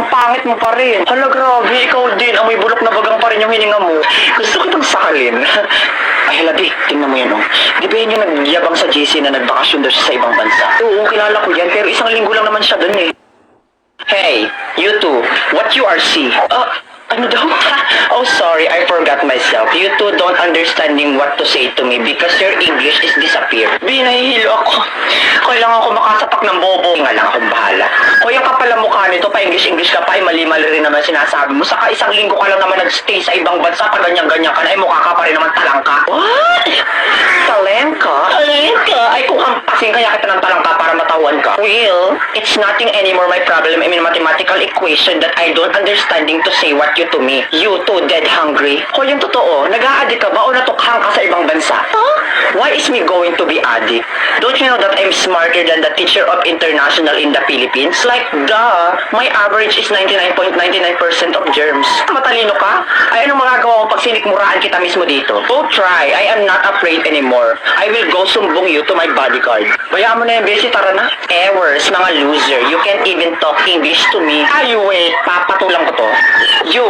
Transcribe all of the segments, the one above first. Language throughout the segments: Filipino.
ang pangit mo pa rin. Hala, grabe, ikaw din. Amoy bulok na bagang pa rin yung hininga mo. Gusto kitang sakalin. Ay, hala, di. Tingnan mo yan, oh. Di ba yan yung nagyabang sa JC na nagbakasyon daw siya sa ibang bansa? Oo, kilala ko yan. Pero isang linggo lang naman siya dun, eh. Hey, you two. What you are see? Ano daw? Oh, sorry, I forgot myself. You two don't understanding what to say to me because your English is disappear. Binahihilo ako. Kailangan ko makasapak ng bobo. Nga lang akong bahala. Kuya ka pala mukha nito, pa English ka pa, ay mali-mali rin naman sinasabi mo. Saka isang linggo ka lang naman nag-stay sa ibang bansa, pa ganyan-ganyan ka na, ay mukha ka pa rin naman talangka. What? Talengka? Talengka? Ay kung hampasin kaya kita ng talangka para matawan ka. Well, it's nothing anymore my problem. I mean, mathematical equation that I don't understanding to say what you to me. You too dead hungry. Kung yung totoo, nag-a-addict ka ba o natukhang ka sa ibang bansa? Huh? Why is me going to be addict? Don't you know that I'm smarter than the teacher of international in the Philippines? Like, duh, my average is 99.99% of germs. Matalino ka? Ay, anong magagawa mo pag sinikmuraan kita mismo dito? Oh, try. I am not afraid anymore. I will go sumbong you to my bodyguard. Bayaan mo na yung besi, tara na. Ewers, mga loser. You can't even talk English to me. Ay, wait. Papatulang ko to. You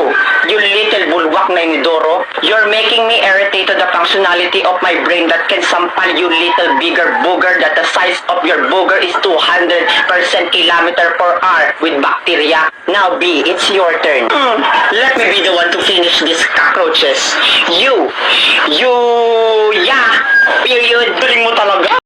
little bulwak na inidoro. You're making me irritated the functionality of my brain that can sampal you little bigger booger that the size of your booger is 200% kilometer per hour with bacteria. Now B, it's your turn. Let me be the one to finish these cockroaches. Yeah, period. Galing mo talaga.